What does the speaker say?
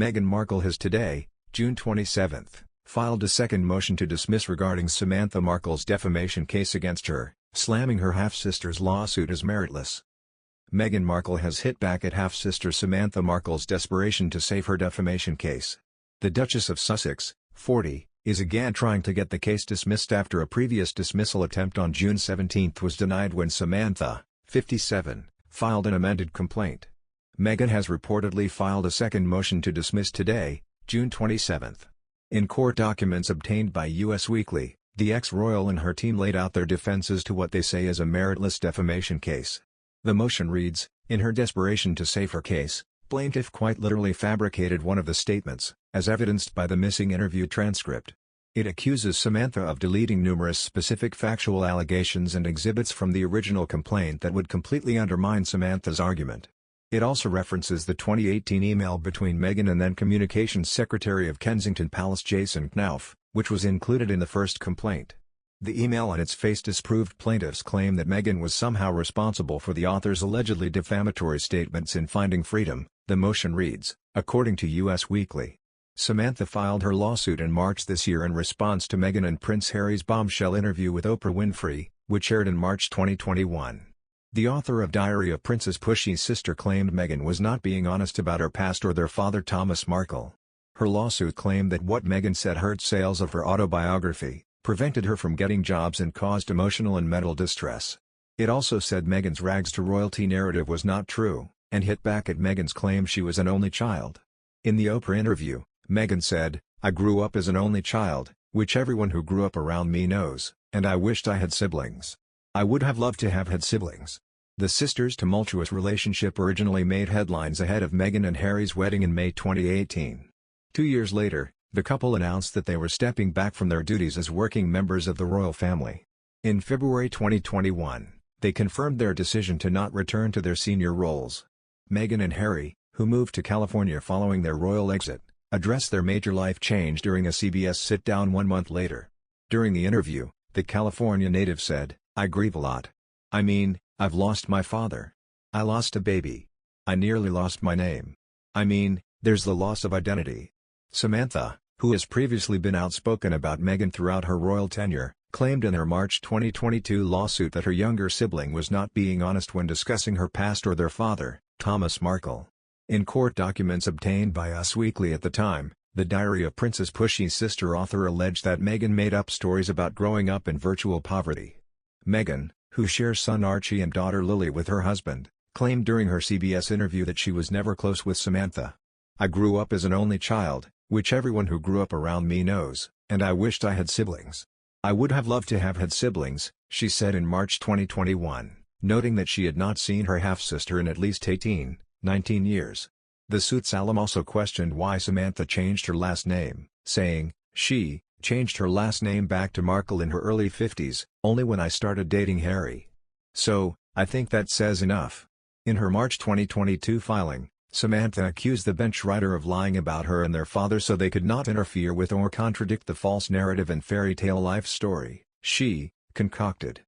Meghan Markle has today, June 27, filed a second motion to dismiss regarding Samantha Markle's defamation case against her, slamming her half-sister's lawsuit as meritless. Meghan Markle has hit back at half-sister Samantha Markle's desperation to save her defamation case. The Duchess of Sussex, 40, is again trying to get the case dismissed after a previous dismissal attempt on June 17 was denied when Samantha, 57, filed an amended complaint. Meghan has reportedly filed a second motion to dismiss today, June 27. In court documents obtained by US Weekly, the ex-royal and her team laid out their defenses to what they say is a meritless defamation case. The motion reads, in her desperation to save her case, plaintiff quite literally fabricated one of the statements, as evidenced by the missing interview transcript. It accuses Samantha of deleting numerous specific factual allegations and exhibits from the original complaint that would completely undermine Samantha's argument. It also references the 2018 email between Meghan and then Communications Secretary of Kensington Palace Jason Knauf, which was included in the first complaint. The email on its face disproved plaintiffs' claim that Meghan was somehow responsible for the author's allegedly defamatory statements in Finding Freedom, the motion reads, according to US Weekly. Samantha filed her lawsuit in March this year in response to Meghan and Prince Harry's bombshell interview with Oprah Winfrey, which aired in March 2021. The author of Diary of Princess Pushy's sister claimed Meghan was not being honest about her past or their father Thomas Markle. Her lawsuit claimed that what Meghan said hurt sales of her autobiography, prevented her from getting jobs and caused emotional and mental distress. It also said Meghan's rags to royalty narrative was not true, and hit back at Meghan's claim she was an only child. In the Oprah interview, Meghan said, I grew up as an only child, which everyone who grew up around me knows, and I wished I had siblings. I would have loved to have had siblings. The sisters' tumultuous relationship originally made headlines ahead of Meghan and Harry's wedding in May 2018. 2 years later, the couple announced that they were stepping back from their duties as working members of the royal family. In February 2021, they confirmed their decision to not return to their senior roles. Meghan and Harry, who moved to California following their royal exit, addressed their major life change during a CBS sit-down 1 month later. During the interview, the California native said, I grieve a lot. I mean, I've lost my father. I lost a baby. I nearly lost my name. I mean, there's the loss of identity. Samantha, who has previously been outspoken about Meghan throughout her royal tenure, claimed in her March 2022 lawsuit that her younger sibling was not being honest when discussing her past or their father, Thomas Markle. In court documents obtained by Us Weekly at the time, the Diary of Princess Pushy's sister author alleged that Meghan made up stories about growing up in virtual poverty. Meghan, who shares son Archie and daughter Lily with her husband, claimed during her CBS interview that she was never close with Samantha. I grew up as an only child, which everyone who grew up around me knows, and I wished I had siblings. I would have loved to have had siblings, she said in March 2021, noting that she had not seen her half-sister in at least 19 years. The suit's alum also questioned why Samantha changed her last name, saying, she changed her last name back to Markle in her early 50s, only when I started dating Harry. So, I think that says enough. In her March 2022 filing, Samantha accused the bench writer of lying about her and their father so they could not interfere with or contradict the false narrative and fairy tale life story she concocted.